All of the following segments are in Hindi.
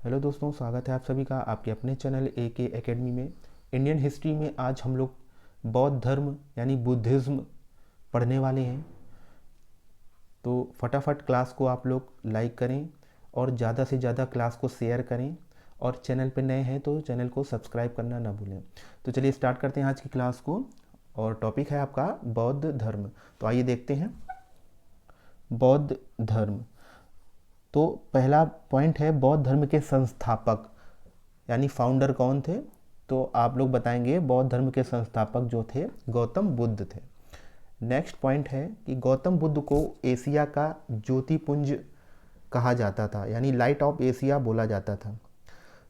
हेलो दोस्तों, स्वागत है आप सभी का आपके अपने चैनल ए के एकेडमी में। इंडियन हिस्ट्री में आज हम लोग बौद्ध धर्म यानी बुद्धिज़्म पढ़ने वाले हैं। तो फटाफट क्लास को आप लोग लाइक करें और ज़्यादा से ज़्यादा क्लास को शेयर करें, और चैनल पे नए हैं तो चैनल को सब्सक्राइब करना ना भूलें। तो चलिए स्टार्ट करते हैं आज की क्लास को, और टॉपिक है आपका बौद्ध धर्म। तो आइए देखते हैं बौद्ध धर्म। तो पहला पॉइंट है बौद्ध धर्म के संस्थापक यानी फाउंडर कौन थे। तो आप लोग बताएंगे बौद्ध धर्म के संस्थापक जो थे गौतम बुद्ध थे। नेक्स्ट पॉइंट है कि गौतम बुद्ध को एशिया का ज्योतिपुंज कहा जाता था, यानी लाइट ऑफ एशिया बोला जाता था।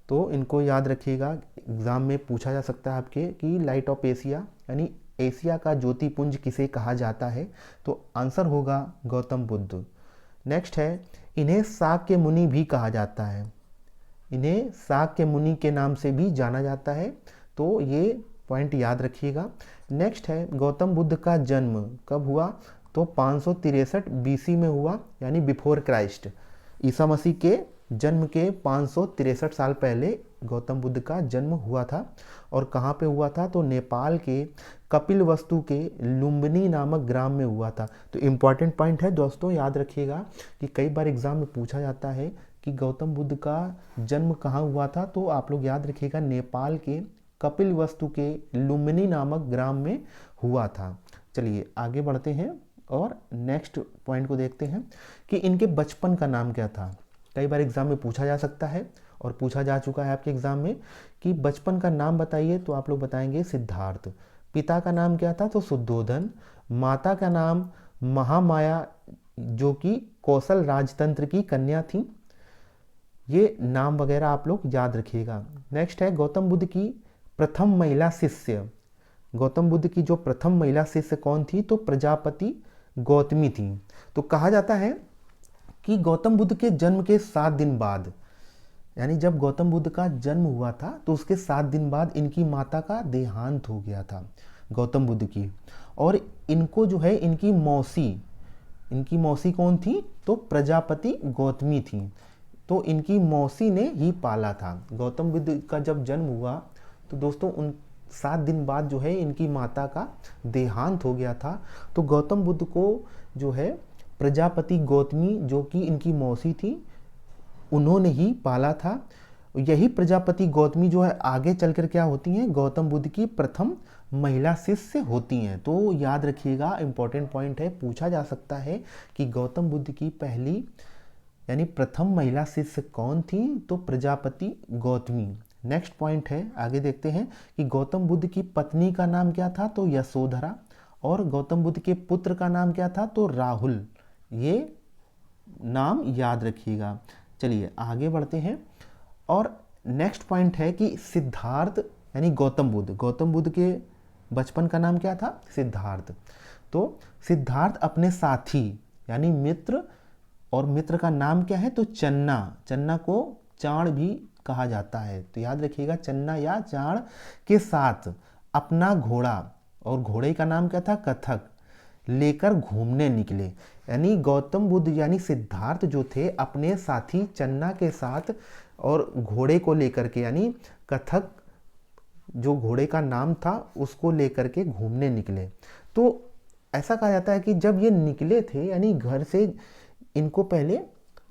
तो इनको याद रखिएगा, एग्ज़ाम में पूछा जा सकता है आपके कि लाइट ऑफ एशिया यानी एशिया का ज्योतिपुंज किसे कहा जाता है। तो आंसर होगा गौतम बुद्ध। नेक्स्ट है इन्हें शाक्य मुनि भी कहा जाता है, इन्हें शाक्य मुनि के नाम से भी जाना जाता है। तो ये पॉइंट याद रखिएगा। नेक्स्ट है गौतम बुद्ध का जन्म कब हुआ। तो 563 बीसी में हुआ, यानी बिफोर क्राइस्ट। ईसा मसीह के जन्म के 563 साल पहले गौतम बुद्ध का जन्म हुआ था। और कहाँ पे हुआ था। तो नेपाल के कपिलवस्तु के लुम्बिनी नामक ग्राम में हुआ था। तो इम्पॉर्टेंट पॉइंट है दोस्तों, याद रखिएगा कि कई बार एग्जाम में पूछा जाता है कि गौतम बुद्ध का जन्म कहाँ हुआ था। तो आप लोग याद रखिएगा नेपाल के कपिलवस्तु के लुम्बिनी नामक ग्राम में हुआ था। चलिए आगे बढ़ते हैं और नेक्स्ट पॉइंट को देखते हैं कि इनके बचपन का नाम क्या था। कई बार एग्जाम में पूछा जा सकता है और पूछा जा चुका है आपके एग्जाम में कि बचपन का नाम बताइए। तो आप लोग बताएंगे सिद्धार्थ। पिता का नाम क्या था। तो शुद्धोधन। माता का नाम महामाया, जो कि कौशल राजतंत्र की कन्या थी। ये नाम वगैरह आप लोग याद रखिएगा। नेक्स्ट है गौतम बुद्ध की प्रथम महिला शिष्य। गौतम बुद्ध की जो प्रथम महिला शिष्य कौन थी। तो प्रजापति गौतमी थी। तो कहा जाता है कि गौतम बुद्ध के जन्म के 7 दिन बाद, यानी जब गौतम बुद्ध का जन्म हुआ था तो उसके 7 दिन बाद इनकी माता का देहांत हो गया था गौतम बुद्ध की। और इनको जो है इनकी मौसी कौन थी। तो प्रजापति गौतमी थी। तो इनकी मौसी ने ही पाला था। गौतम बुद्ध का जब जन्म हुआ तो दोस्तों उन 7 दिन बाद जो है इनकी माता का देहांत हो गया था। तो गौतम बुद्ध को जो है प्रजापति गौतमी, जो कि इनकी मौसी थी, उन्होंने ही पाला था। यही प्रजापति गौतमी जो है आगे चलकर क्या होती हैं, गौतम बुद्ध की प्रथम महिला शिष्य होती हैं। तो याद रखिएगा, इंपॉर्टेंट पॉइंट है, पूछा जा सकता है कि गौतम बुद्ध की पहली यानी प्रथम महिला शिष्य कौन थी। तो प्रजापति गौतमी। नेक्स्ट पॉइंट है, आगे देखते हैं कि गौतम बुद्ध की पत्नी का नाम क्या था। तो यशोधरा। और गौतम बुद्ध के पुत्र का नाम क्या था। तो राहुल। ये नाम याद रखिएगा। चलिए आगे बढ़ते हैं और नेक्स्ट पॉइंट है कि सिद्धार्थ यानी गौतम बुद्ध के बचपन का नाम क्या था। सिद्धार्थ। तो सिद्धार्थ अपने साथी यानी मित्र, और मित्र का नाम क्या है। तो चन्ना को चाण भी कहा जाता है। तो याद रखिएगा, चन्ना या चाण के साथ अपना घोड़ा, और घोड़े का नाम क्या था। कथक, लेकर घूमने निकले। यानी गौतम बुद्ध यानी सिद्धार्थ जो थे अपने साथी चन्ना के साथ और घोड़े को लेकर के, यानी कथक जो घोड़े का नाम था उसको लेकर के घूमने निकले। तो ऐसा कहा जाता है कि जब ये निकले थे, यानी घर से, इनको पहले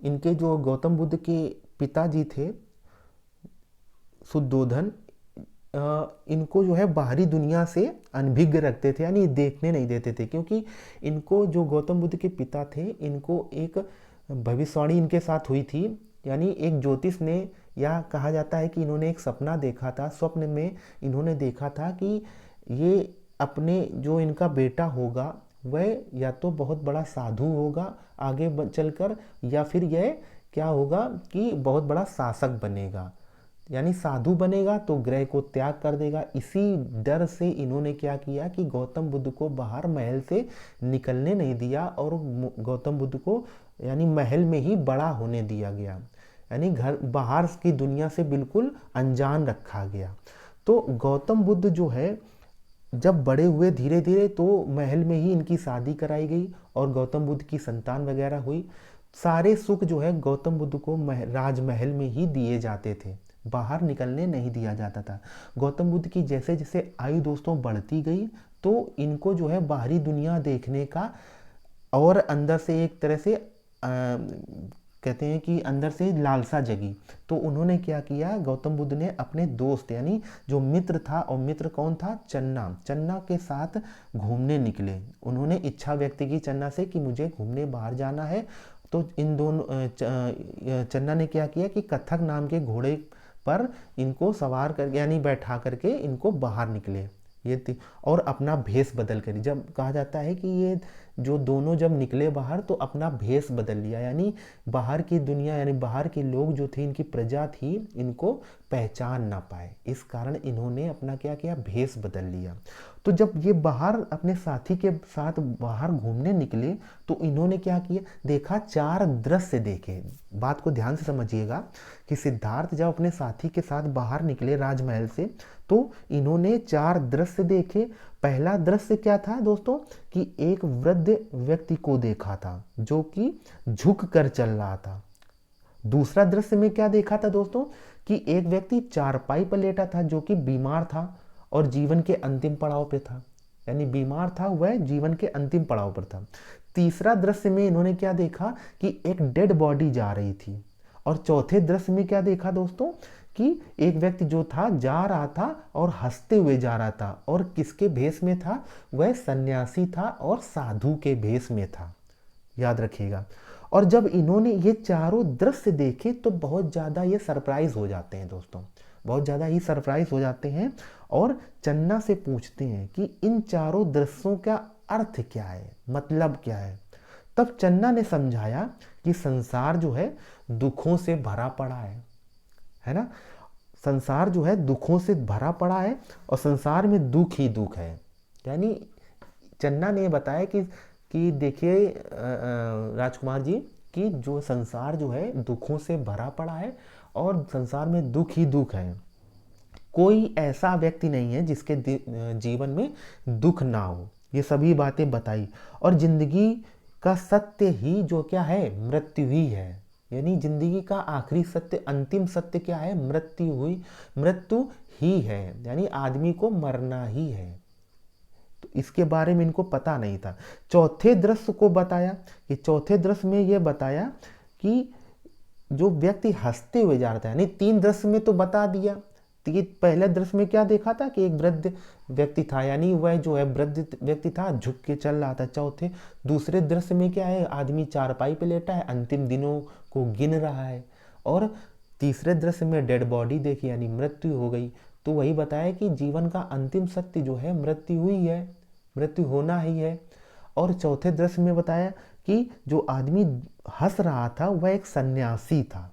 इनके जो गौतम बुद्ध के पिताजी थे शुद्धोधन, इनको जो है बाहरी दुनिया से अनभिज्ञ रखते थे, यानी देखने नहीं देते थे। क्योंकि इनको जो गौतम बुद्ध के पिता थे, इनको एक भविष्यवाणी इनके साथ हुई थी, यानी एक ज्योतिष ने, या कहा जाता है कि इन्होंने एक सपना देखा था। स्वप्न में इन्होंने देखा था कि ये अपने जो इनका बेटा होगा वह या तो बहुत बड़ा साधु होगा आगे चलकर, या फिर यह क्या होगा कि बहुत बड़ा शासक बनेगा, यानी साधु बनेगा तो ग्रह को त्याग कर देगा। इसी डर से इन्होंने क्या किया कि गौतम बुद्ध को बाहर महल से निकलने नहीं दिया, और गौतम बुद्ध को यानी महल में ही बड़ा होने दिया गया, यानी घर बाहर की दुनिया से बिल्कुल अनजान रखा गया। तो गौतम बुद्ध जो है जब बड़े हुए धीरे धीरे, तो महल में ही इनकी शादी कराई गई और गौतम बुद्ध की संतान वगैरह हुई। सारे सुख जो है गौतम बुद्ध को राजमहल में ही दिए जाते थे, बाहर निकलने नहीं दिया जाता था। गौतम बुद्ध की जैसे जैसे आयु दोस्तों बढ़ती गई, तो इनको जो है बाहरी दुनिया देखने का और अंदर से एक तरह से कहते हैं कि अंदर से लालसा जगी। तो उन्होंने क्या किया, गौतम बुद्ध ने अपने दोस्त यानी जो मित्र था, और मित्र कौन था, चन्ना, चन्ना के साथ घूमने निकले। उन्होंने इच्छा व्यक्त की चन्ना से कि मुझे घूमने बाहर जाना है। तो इन दोनों चन्ना ने क्या किया कि कथक नाम के घोड़े पर इनको सवार कर यानी बैठा करके इनको बाहर निकले। और अपना भेष बदल कर, जब कहा जाता है कि ये जो दोनों जब निकले बाहर तो अपना भेष बदल लिया, यानी बाहर की दुनिया यानी बाहर के लोग जो थे, इनकी प्रजा थी, इनको पहचान ना पाए, इस कारण इन्होंने अपना क्या किया, भेष बदल लिया। तो जब ये बाहर अपने साथी के साथ बाहर घूमने निकले तो इन्होंने क्या किया, देखा, 4 दृश्य देखे। बात को ध्यान से समझिएगा कि सिद्धार्थ जब अपने साथी के साथ बाहर निकले राजमहल से तो इन्होंने 4 दृश्य देखे। पहला दृश्य क्या था दोस्तों कि एक वृद्ध व्यक्ति को देखा था जो कि झुक कर चल रहा था। दूसरा दृश्य में क्या देखा था दोस्तों कि एक व्यक्ति चारपाई पर लेटा था जो कि बीमार था और जीवन के अंतिम पड़ाव पे था, यानी बीमार था, वह जीवन के अंतिम पड़ाव पर था। तीसरा दृश्य में इन्होंने क्या देखा कि एक डेड बॉडी जा रही थी। और चौथे दृश्य में क्या देखा दोस्तों कि एक व्यक्ति जो था जा रहा था और हंसते हुए जा रहा था, और किसके भेष में था, वह सन्यासी था और साधु के भेष में था, याद रखिएगा। और जब इन्होंने ये चारों दृश्य देखे तो बहुत ज़्यादा ये सरप्राइज हो जाते हैं दोस्तों, बहुत ज़्यादा ही सरप्राइज हो जाते हैं और चन्ना से पूछते हैं कि इन चारों दृश्यों का अर्थ क्या है, मतलब क्या है। तब चन्ना ने समझाया कि संसार जो है दुखों से भरा पड़ा है ना, संसार जो है दुखों से भरा पड़ा है और संसार में दुख ही दुख है। यानी चन्ना ने बताया कि देखिए राजकुमार जी कि जो संसार जो है दुखों से भरा पड़ा है और संसार में दुख ही दुख है। कोई ऐसा व्यक्ति नहीं है जिसके जीवन में दुख ना हो। ये सभी बातें बताई और जिंदगी का सत्य ही जो क्या है, मृत्यु ही है। यानी जिंदगी का आखिरी सत्य, अंतिम सत्य क्या है, मृत्यु ही है, यानी आदमी को मरना ही है। तो इसके बारे में इनको पता नहीं था। चौथे दृश्य को बताया कि चौथे दृश्य में ये बताया कि जो व्यक्ति हंसते हुए जा रहा था, यानी 3 दृश्य में तो बता दिया। तो ये पहले दृश्य में क्या देखा था कि एक वृद्ध व्यक्ति था, यानी वह जो है वृद्ध व्यक्ति था, झुक के चल रहा था। दूसरे दृश्य में क्या है, आदमी चारपाई पे लेटा है, अंतिम दिनों को गिन रहा है। और तीसरे दृश्य में डेड बॉडी देखी, यानी मृत्यु हो गई। तो वही बताया कि जीवन का अंतिम सत्य जो है मृत्यु हुई है, मृत्यु होना ही है। और चौथे दृश्य में बताया कि जो आदमी हंस रहा था वह एक सन्यासी था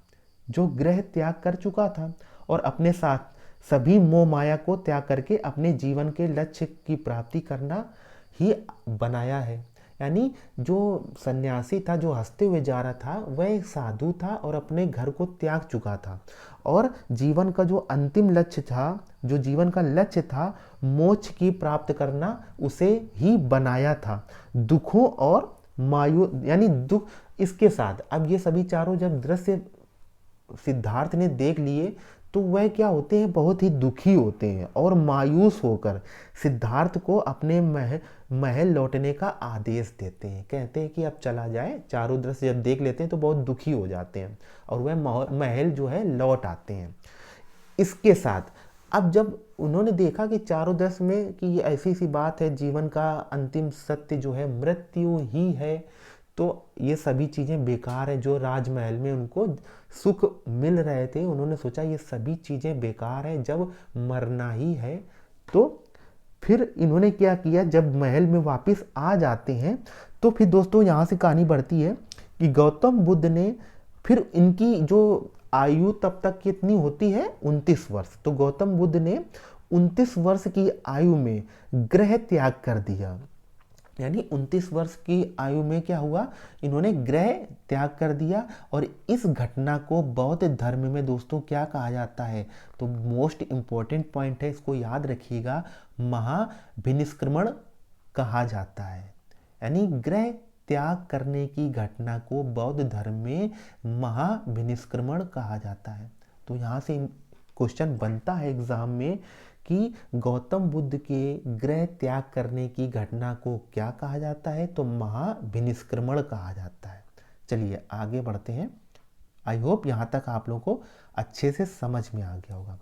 जो गृह त्याग कर चुका था और अपने साथ सभी मोह माया को त्याग करके अपने जीवन के लक्ष्य की प्राप्ति करना ही बनाया है। यानी जो सन्यासी था जो हंसते हुए जा रहा था वह एक साधु था और अपने घर को त्याग चुका था और जीवन का जो अंतिम लक्ष्य था, जो जीवन का लक्ष्य था मोक्ष की प्राप्त करना, उसे ही बनाया था दुखों और मायू यानी दुख। इसके साथ अब ये सभी चारों जब दृश्य सिद्धार्थ ने देख लिए तो वह क्या होते हैं, बहुत ही दुखी होते हैं और मायूस होकर सिद्धार्थ को अपने महल लौटने का आदेश देते हैं। कहते हैं कि अब चला जाए। चारों दृश्य जब देख लेते हैं तो बहुत दुखी हो जाते हैं और वह महल जो है लौट आते हैं। इसके साथ अब जब उन्होंने देखा कि चारों दृश्य में कि ये ऐसी सी बात है, जीवन का अंतिम सत्य जो है मृत्यु ही है, तो ये सभी चीज़ें बेकार है। जो राजमहल में उनको सुख मिल रहे थे, उन्होंने सोचा ये सभी चीज़ें बेकार है, जब मरना ही है। तो फिर इन्होंने क्या किया, जब महल में वापस आ जाते हैं तो फिर दोस्तों यहाँ से कहानी बढ़ती है कि गौतम बुद्ध ने फिर इनकी जो आयु तब तक कितनी होती है, 29 वर्ष। तो गौतम बुद्ध ने 29 वर्ष की आयु में गृह त्याग कर दिया। यानी 29 वर्ष की आयु में क्या हुआ, इन्होंने गृह त्याग कर दिया। और इस घटना को बौद्ध धर्म में दोस्तों क्या कहा जाता है, तो मोस्ट इंपॉर्टेंट पॉइंट है, इसको याद रखिएगा, महाभिनिष्क्रमण कहा जाता है। यानी गृह त्याग करने की घटना को बौद्ध धर्म में महाभिनिष्क्रमण कहा जाता है। तो यहाँ से क्वेश्चन बनता है एग्जाम में कि गौतम बुद्ध के गृह त्याग करने की घटना को क्या कहा जाता है, तो महाभिनिष्क्रमण कहा जाता है। चलिए आगे बढ़ते हैं। आई होप यहाँ तक आप लोगों को अच्छे से समझ में आ गया होगा।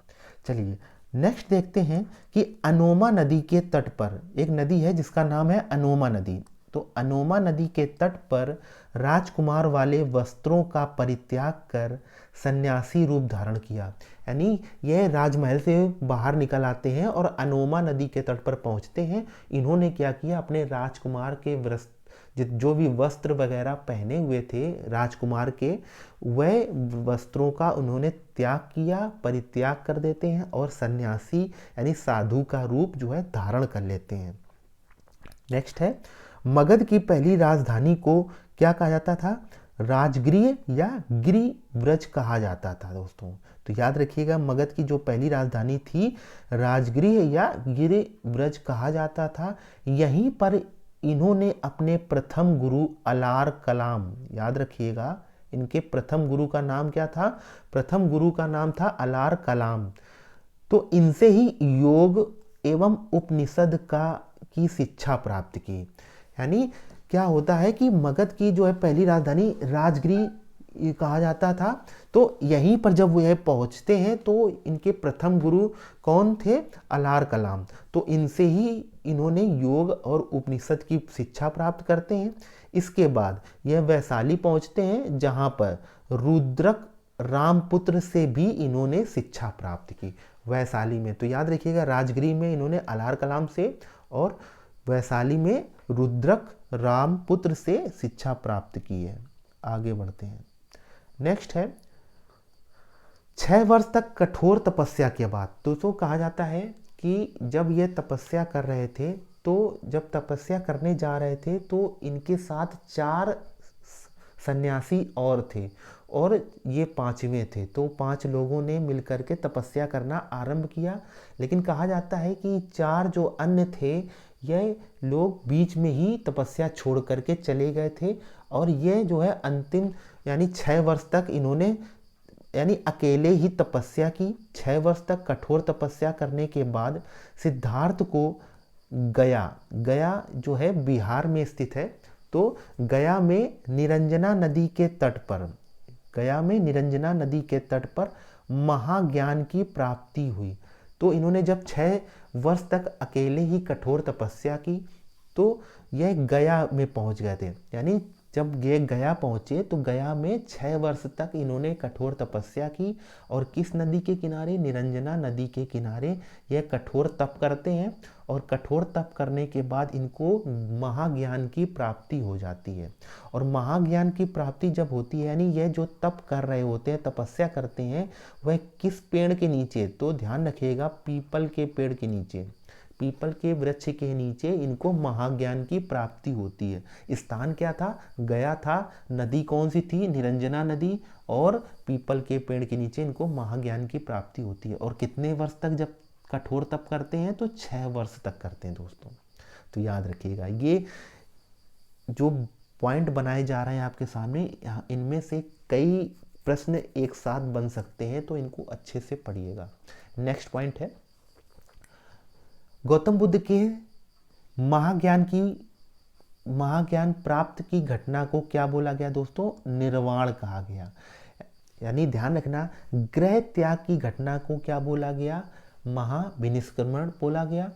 चलिए नेक्स्ट देखते हैं कि अनोमा नदी के तट पर एक नदी है जिसका नाम है अनोमा नदी। तो अनोमा नदी के तट पर राजकुमार वाले वस्त्रों का परित्याग कर सन्यासी रूप धारण किया। यानी यह राजमहल से बाहर निकल आते हैं और अनोमा नदी के तट पर पहुंचते हैं। इन्होंने क्या किया, अपने राजकुमार के जो भी वस्त्र वगैरह पहने हुए थे राजकुमार के, वह वस्त्रों का उन्होंने त्याग किया, परित्याग कर देते हैं और सन्यासी यानी साधु का रूप जो है धारण कर लेते हैं। नेक्स्ट है, मगध की पहली राजधानी को क्या कहा जाता था, राजगृह या गिरिव्रज कहा जाता था दोस्तों। तो याद रखिएगा, मगध की जो पहली राजधानी थी राजगृह या गिरिव्रज कहा जाता था। यहीं पर इन्होंने अपने प्रथम गुरु अलार कलाम, याद रखिएगा इनके प्रथम गुरु का नाम क्या था, प्रथम गुरु का नाम था अलार कलाम। तो इनसे ही योग एवं उपनिषद की शिक्षा प्राप्त की। यानी क्या होता है कि मगध की जो है पहली राजधानी राजगृह कहा जाता था। तो यहीं पर जब वो पहुंचते हैं तो इनके प्रथम गुरु कौन थे, अलार कलाम। तो इनसे ही इन्होंने योग और उपनिषद की शिक्षा प्राप्त करते हैं। इसके बाद यह वैशाली पहुंचते हैं जहां पर रुद्रक रामपुत्र से भी इन्होंने शिक्षा प्राप्त की वैशाली में। तो याद रखिएगा, राजगृह में इन्होंने अलार कलाम से और वैशाली में रुद्रक रामपुत्र से शिक्षा प्राप्त की है। आगे बढ़ते हैं। नेक्स्ट है, 6 वर्ष तक कठोर तपस्या के बाद। दोस्तों कहा जाता है कि जब ये तपस्या कर रहे थे, तो जब तपस्या करने जा रहे थे तो इनके साथ 4 सन्यासी और थे और ये 5वें थे। तो 5 लोगों ने मिलकर के तपस्या करना आरंभ किया। लेकिन कहा जाता है कि 4 जो अन्य थे, यह लोग बीच में ही तपस्या छोड़ करके चले गए थे और ये जो है अंतिम यानी 6 वर्ष तक इन्होंने यानी अकेले ही तपस्या की। 6 वर्ष तक कठोर तपस्या करने के बाद सिद्धार्थ को गया जो है बिहार में स्थित है। तो गया में निरंजना नदी के तट पर महाज्ञान की प्राप्ति हुई। तो इन्होंने जब 6 वर्ष तक अकेले ही कठोर तपस्या की तो यह गया में पहुंच गए थे। यानी जब ये गया पहुंचे तो गया में 6 वर्ष तक इन्होंने कठोर तपस्या की और किस नदी के किनारे, निरंजना नदी के किनारे यह कठोर तप करते हैं और कठोर तप करने के बाद इनको महाज्ञान की प्राप्ति हो जाती है। और महाज्ञान की प्राप्ति जब होती है यानी यह जो तप कर रहे होते हैं, तपस्या करते हैं, वह किस पेड़ के नीचे, तो ध्यान रखिएगा पीपल के पेड़ के नीचे, पीपल के वृक्ष के नीचे इनको महाज्ञान की प्राप्ति होती है। स्थान क्या था, गया था। नदी कौन सी थी, निरंजना नदी। और पीपल के पेड़ के नीचे इनको महाज्ञान की प्राप्ति होती है। और कितने वर्ष तक जब कठोर तप करते हैं, तो 6 वर्ष तक करते हैं दोस्तों। तो याद रखिएगा, ये जो पॉइंट बनाए जा रहे हैं आपके सामने, इनमें से कई प्रश्न एक साथ बन सकते हैं, तो इनको अच्छे से पढ़िएगा। नेक्स्ट पॉइंट है, गौतम बुद्ध के महाज्ञान प्राप्त की घटना को क्या बोला गया दोस्तों, निर्वाण कहा गया। यानी ध्यान रखना, गृह त्याग की घटना को क्या बोला गया, महाभिनिष्क्रमण बोला गया।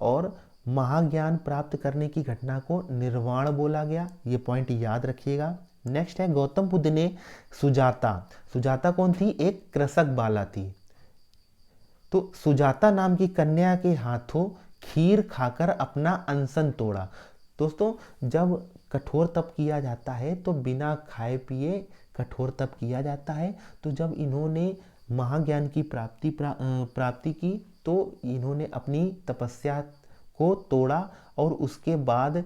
और महाज्ञान प्राप्त करने की घटना को निर्वाण बोला गया। ये पॉइंट याद रखिएगा। नेक्स्ट है, गौतम बुद्ध ने सुजाता कौन थी, एक कृषक बाला थी। तो सुजाता नाम की कन्या के हाथों खीर खाकर अपना अनशन तोड़ा। दोस्तों जब कठोर तप किया जाता है तो बिना खाए पिए कठोर तप किया जाता है। तो जब इन्होंने महाज्ञान की प्राप्ति की तो इन्होंने अपनी तपस्या को तोड़ा और उसके बाद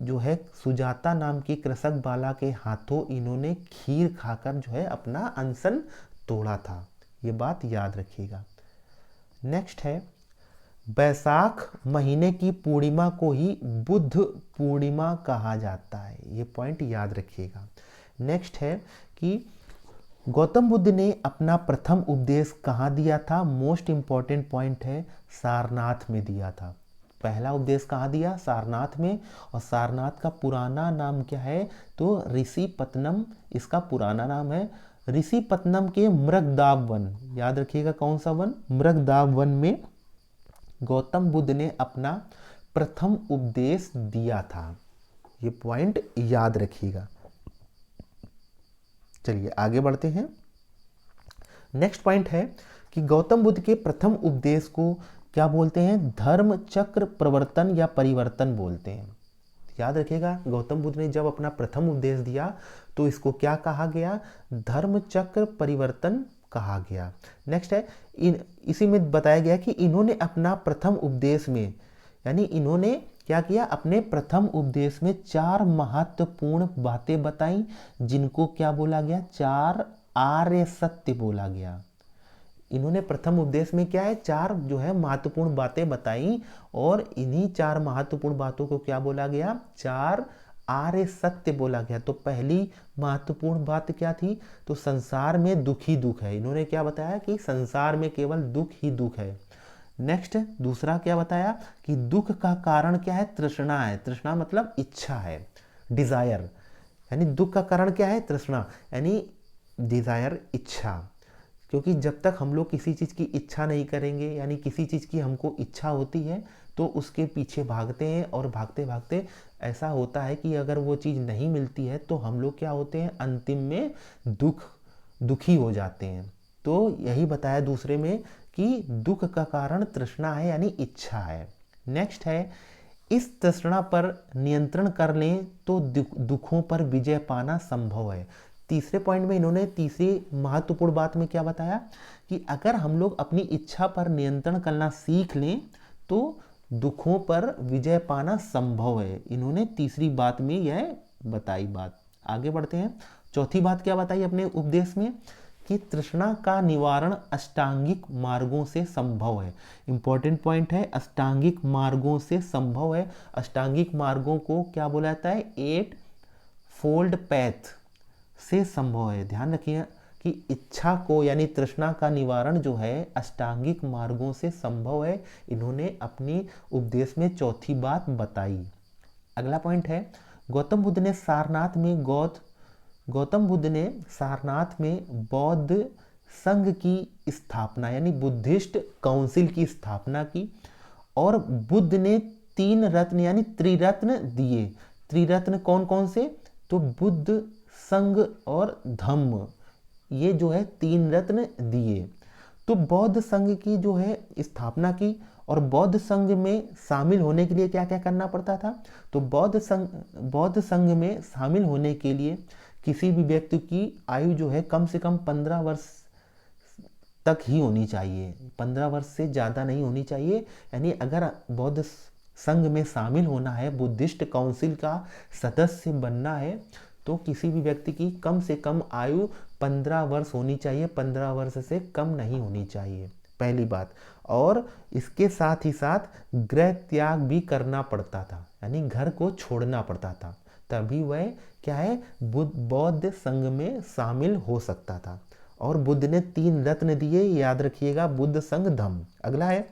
जो है सुजाता नाम की कृषक बाला के हाथों इन्होंने खीर खाकर जो है अपना अनशन तोड़ा था। ये बात याद रखिएगा। नेक्स्ट है, बैसाख महीने की पूर्णिमा को ही बुद्ध पूर्णिमा कहा जाता है। ये पॉइंट याद रखिएगा। नेक्स्ट है कि गौतम बुद्ध ने अपना प्रथम उपदेश कहाँ दिया था? मोस्ट इंपॉर्टेंट पॉइंट है, सारनाथ में दिया था। पहला उपदेश कहाँ दिया? सारनाथ में। और सारनाथ का पुराना नाम क्या है? तो ऋषिपत्तनम इसका पुराना नाम है। ऋषिपत्तनम के मृगदाव वन, याद रखिएगा कौन सा वन? मृगदाव वन में गौतम बुद्ध ने अपना प्रथम उपदेश दिया था। ये पॉइंट याद रखिएगा। चलिए आगे बढ़ते हैं। नेक्स्ट पॉइंट है कि गौतम बुद्ध के प्रथम उपदेश को क्या बोलते हैं? धर्म चक्र प्रवर्तन या परिवर्तन बोलते हैं। याद रखिएगा, गौतम बुद्ध ने जब अपना प्रथम उपदेश दिया तो इसको क्या कहा गया? धर्म चक्र परिवर्तन कहा गया। नेक्स्ट है, इसी में बताया गया कि इन्होंने अपना प्रथम उपदेश में, यानी इन्होंने क्या किया? अपने प्रथम उपदेश में 4 महत्वपूर्ण बातें बताई, जिनको क्या बोला गया? 4 आर्य सत्य बोला गया। इन्होंने प्रथम उपदेश में क्या है? 4 जो है महत्वपूर्ण बातें बताई, और इन्हीं 4 महत्वपूर्ण बातों को क्या बोला गया? 4 आर्य सत्य बोला गया। तो पहली महत्वपूर्ण बात क्या थी? तो संसार में दुख ही दुख है। इन्होंने क्या बताया? कि संसार में केवल दुख ही दुख है। नेक्स्ट दूसरा क्या बताया? कि दुख का कारण क्या है? तृष्णा है। तृष्णा मतलब इच्छा है, डिजायर। यानी दुख का कारण क्या है? तृष्णा, यानी डिजायर, इच्छा। क्योंकि जब तक हम लोग किसी चीज़ की इच्छा नहीं करेंगे, यानी किसी चीज़ की हमको इच्छा होती है तो उसके पीछे भागते हैं, और भागते भागते ऐसा होता है कि अगर वो चीज़ नहीं मिलती है तो हम लोग क्या होते हैं? अंतिम में दुखी हो जाते हैं। तो यही बताया दूसरे में कि दुख का कारण तृष्णा है, यानी इच्छा है। नेक्स्ट है, इस तृष्णा पर नियंत्रण कर लें तो दुखों पर विजय पाना संभव है। तीसरे पॉइंट में इन्होंने तीसरी महत्वपूर्ण बात में क्या बताया? कि अगर हम लोग अपनी इच्छा पर नियंत्रण करना सीख लें तो दुखों पर विजय पाना संभव है। इन्होंने तीसरी बात में यह बताई बात। आगे बढ़ते हैं। चौथी बात क्या बताई अपने उपदेश में? कि तृष्णा का निवारण अष्टांगिक मार्गों से संभव है। इंपॉर्टेंट पॉइंट है, अष्टांगिक मार्गों से संभव है। अष्टांगिक मार्गों को क्या बोला जाता है? 8 फोल्ड पैथ से संभव है। ध्यान रखिए कि इच्छा को, यानी तृष्णा का निवारण जो है अष्टांगिक मार्गों से संभव है। इन्होंने अपनी उपदेश में चौथी बात बताई। अगला पॉइंट है, गौतम बुद्ध ने सारनाथ में बौद्ध संघ की स्थापना, यानी बुद्धिस्ट काउंसिल की स्थापना की, और बुद्ध ने 3 रत्न यानी त्रिरत्न दिए। त्रिरत्न कौन कौन से? तो बुद्ध, संघ और धम्म, ये जो है 3 रत्न दिए। तो बौद्ध संघ की जो है स्थापना की, और बौद्ध संघ में शामिल होने के लिए क्या क्या करना पड़ता था? तो बौद्ध संघ में शामिल होने के लिए किसी भी व्यक्ति की आयु जो है कम से कम 15 वर्ष तक ही होनी चाहिए। 15 वर्ष से ज़्यादा नहीं होनी चाहिए। यानी अगर बौद्ध संघ में शामिल होना है, बुद्धिस्ट काउंसिल का सदस्य बनना है, तो किसी भी व्यक्ति की कम से कम आयु 15 वर्ष होनी चाहिए। 15 वर्ष से कम नहीं होनी चाहिए, पहली बात। और इसके साथ ही साथ गृह त्याग भी करना पड़ता था, यानी घर को छोड़ना पड़ता था, तभी वह क्या है? बौद्ध संघ में शामिल हो सकता था। और बुद्ध ने 3 रत्न दिए, याद रखिएगा, बुद्ध, संघ, धम्म। अगला है,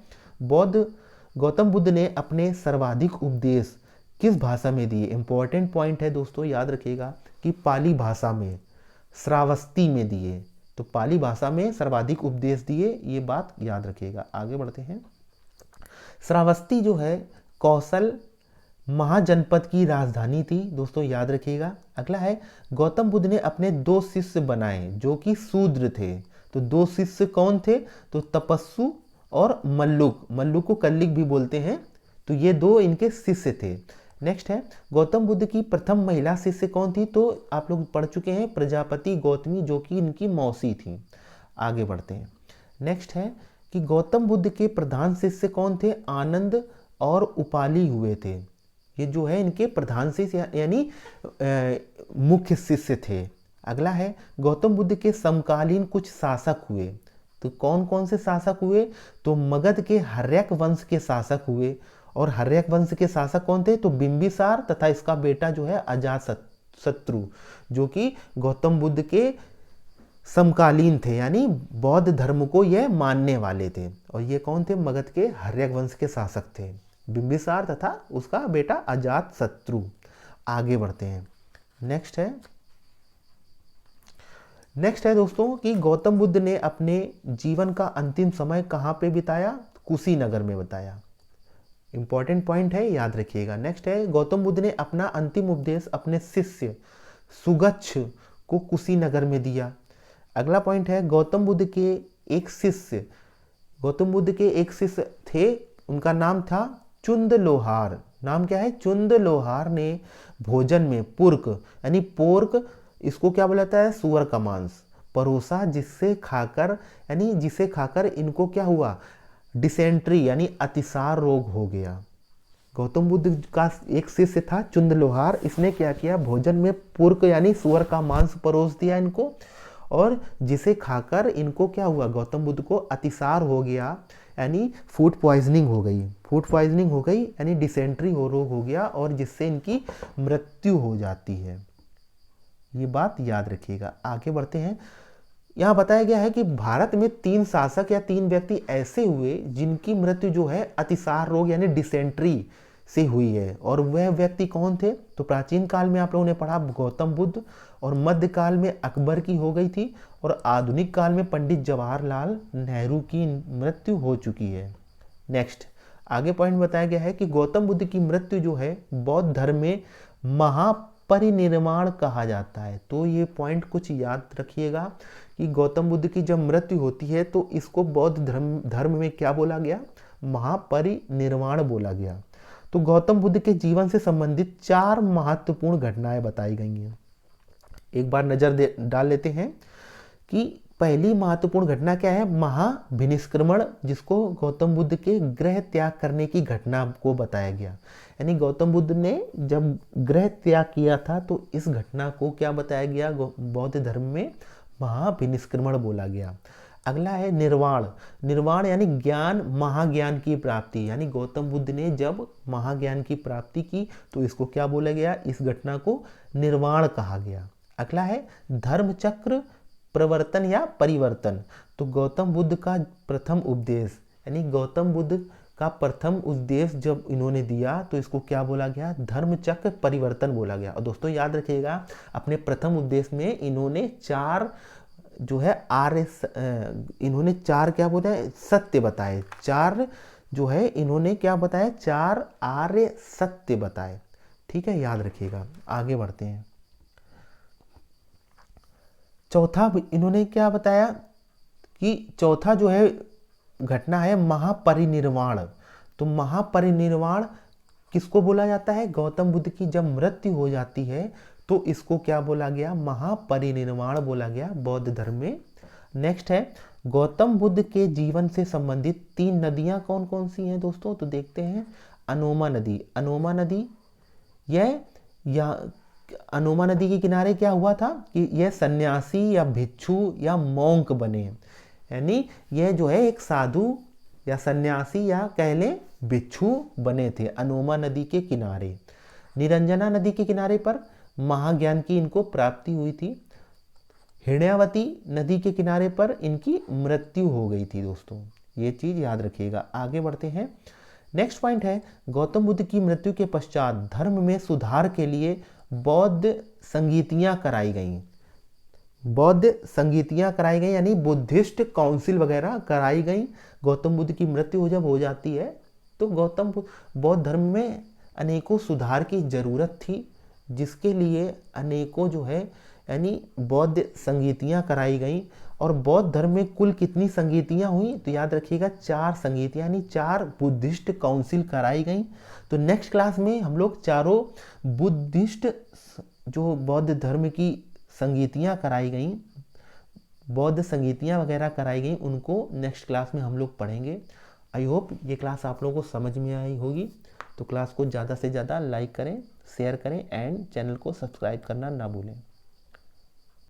गौतम बुद्ध ने अपने सर्वाधिक उपदेश किस भाषा में दिए? इंपॉर्टेंट पॉइंट है दोस्तों, याद रखिएगा कि पाली भाषा में, श्रावस्ती में दिए। तो पाली भाषा में सर्वाधिक उपदेश दिए, ये बात याद रखिएगा। आगे बढ़ते हैं। श्रावस्ती जो है कौशल महाजनपद की राजधानी थी दोस्तों, याद रखिएगा। अगला है, गौतम बुद्ध ने अपने 2 शिष्य बनाए जो कि शूद्र थे। तो 2 शिष्य कौन थे? तो तपस्सु और मल्लुक। मल्लुक को कल्लिक भी बोलते हैं। तो ये 2 इनके शिष्य थे। नेक्स्ट है, गौतम बुद्ध की प्रथम महिला शिष्य कौन थी? तो आप लोग पढ़ चुके हैं, प्रजापति गौतमी, जो कि इनकी मौसी थी। आगे बढ़ते हैं। नेक्स्ट है कि गौतम बुद्ध के प्रधान शिष्य कौन थे? आनंद और उपाली हुए थे। ये जो है इनके प्रधान शिष्य यानी मुख्य शिष्य थे। अगला है, गौतम बुद्ध के समकालीन कुछ शासक हुए। तो कौन कौन से शासक हुए? तो मगध के हर्यक वंश के शासक हुए। और हर्यक वंश के शासक कौन थे? तो बिंबिसार तथा इसका बेटा जो है अजातशत्रु, जो कि गौतम बुद्ध के समकालीन थे, यानी बौद्ध धर्म को यह मानने वाले थे। और ये कौन थे? मगध के हर्यक वंश के शासक थे, बिंबिसार तथा उसका बेटा अजातशत्रु। आगे बढ़ते हैं। नेक्स्ट है दोस्तों कि गौतम बुद्ध ने अपने जीवन का अंतिम समय कहाँ पे बिताया? कुशीनगर में बताया। इंपॉर्टेंट पॉइंट है, याद रखिएगा। नेक्स्ट है, गौतम बुद्ध ने अपना अंतिम उपदेश अपने शिष्य सुगच्छ को कुशीनगर में दिया। अगला पॉइंट है, गौतम बुद्ध के एक शिष्य थे, उनका नाम था चुंदलोहार। नाम क्या है? चुंदलोहार ने भोजन में पुर्क यानी पोर्क, इसको क्या बोला जाता है? सुअर का मांस परोसा, जिसे खाकर इनको क्या हुआ? डिसेंट्री यानी अतिसार रोग हो गया। गौतम बुद्ध का एक शिष्य था चुंदलोहार, इसने क्या किया? भोजन में पुर्क यानी सुअर का मांस परोस दिया इनको, और जिसे खाकर इनको क्या हुआ? गौतम बुद्ध को अतिसार हो गया, यानी फूड पॉइजनिंग हो गई यानी डिसेंट्री रोग हो गया, और जिससे इनकी मृत्यु हो जाती है। ये बात याद रखिएगा। आगे बढ़ते हैं। यहाँ बताया गया है कि भारत में 3 शासक या 3 व्यक्ति ऐसे हुए जिनकी मृत्यु जो है अतिसार रोग यानी डिसेंट्री से हुई है। और वह व्यक्ति कौन थे? तो प्राचीन काल में आप लोगों ने पढ़ा गौतम बुद्ध, और मध्यकाल में अकबर की हो गई थी, और आधुनिक काल में पंडित जवाहरलाल नेहरू की मृत्यु हो चुकी है। नेक्स्ट आगे पॉइंट बताया गया है कि गौतम बुद्ध की मृत्यु जो है बौद्ध धर्म में महापरिनिर्वाण कहा जाता है। तो ये पॉइंट कुछ याद रखिएगा कि गौतम बुद्ध की जब मृत्यु होती है तो इसको बौद्ध धर्म में क्या बोला गया? महापरिनिर्वाण बोला गया। तो गौतम बुद्ध के जीवन से संबंधित 4 महत्वपूर्ण घटनाएं बताई गई हैं। एक बार नजर डाल लेते हैं कि पहली महत्वपूर्ण घटना क्या है? महाभिनिष्क्रमण, जिसको गौतम बुद्ध के गृह त्याग करने की घटना को बताया गया। यानी गौतम बुद्ध ने जब गृह त्याग किया था तो इस घटना को क्या बताया गया? बौद्ध धर्म में महाभिनिष्क्रमण बोला गया। अगला है निर्वाण यानी ज्ञान, महाज्ञान की प्राप्ति, यानी गौतम बुद्ध ने जब महाज्ञान की प्राप्ति की तो इसको क्या बोला गया? इस घटना को निर्वाण कहा गया। अगला है धर्मचक्र प्रवर्तन या परिवर्तन। तो गौतम बुद्ध का प्रथम उपदेश, यानी गौतम बुद्ध का प्रथम उपदेश जब इन्होंने दिया तो इसको क्या बोला गया? धर्मचक्र परिवर्तन बोला गया। और दोस्तों याद रखिएगा, अपने प्रथम उपदेश में इन्होंने 4 जो है इन्होंने 4 क्या बोला है? सत्य बताए। 4 जो है इन्होंने क्या बताया? 4 आर्य सत्य बताए। ठीक है, याद रखिएगा। आगे बढ़ते हैं। चौथा इन्होंने क्या बताया कि चौथा जो है घटना है महापरिनिर्वाण। तो महापरिनिर्वाण किसको बोला जाता है? गौतम बुद्ध की जब मृत्यु हो जाती है तो इसको क्या बोला गया? महापरिनिर्वाण बोला गया बौद्ध धर्म में। नेक्स्ट है, गौतम बुद्ध के जीवन से संबंधित 3 नदियां कौन कौन सी हैं दोस्तों? तो देखते हैं। अनोमा नदी, अनोमा नदी के किनारे क्या हुआ था कि यह सन्यासी या भिक्षु या मॉन्क बने, यानी यह जो है एक साधु या सन्यासी या कह लें भिक्षु बने थे अनोमा नदी के किनारे। निरंजना नदी के किनारे पर महाज्ञान की इनको प्राप्ति हुई थी। हिरण्यावती नदी के किनारे पर इनकी मृत्यु हो गई थी दोस्तों। ये चीज याद रखिएगा। आगे बढ़ते हैं। नेक्स्ट पॉइंट है, गौतम बुद्ध की मृत्यु के पश्चात धर्म में सुधार के लिए बौद्ध संगीतियां कराई गई। यानी बुद्धिस्ट काउंसिल वगैरह कराई गई। गौतम बुद्ध की मृत्यु जब हो जाती है तो बौद्ध धर्म में अनेकों सुधार की जरूरत थी, जिसके लिए अनेकों जो है यानी बौद्ध संगीतियां कराई गई। और बौद्ध धर्म में कुल कितनी संगीतियां हुई? तो याद रखिएगा 4 संगीतियां, यानी 4 बुद्धिस्ट काउंसिल कराई गई। तो नेक्स्ट क्लास में हम लोग चारों बुद्धिस्ट जो बौद्ध धर्म की संगीतियां कराई गई, बौद्ध संगीतियां वगैरह कराई गई, उनको नेक्स्ट क्लास में हम लोग पढ़ेंगे। आई होप ये क्लास आप लोगों को समझ में आई होगी। तो क्लास को ज़्यादा से ज़्यादा लाइक करें, शेयर करें एंड चैनल को सब्सक्राइब करना ना भूलें।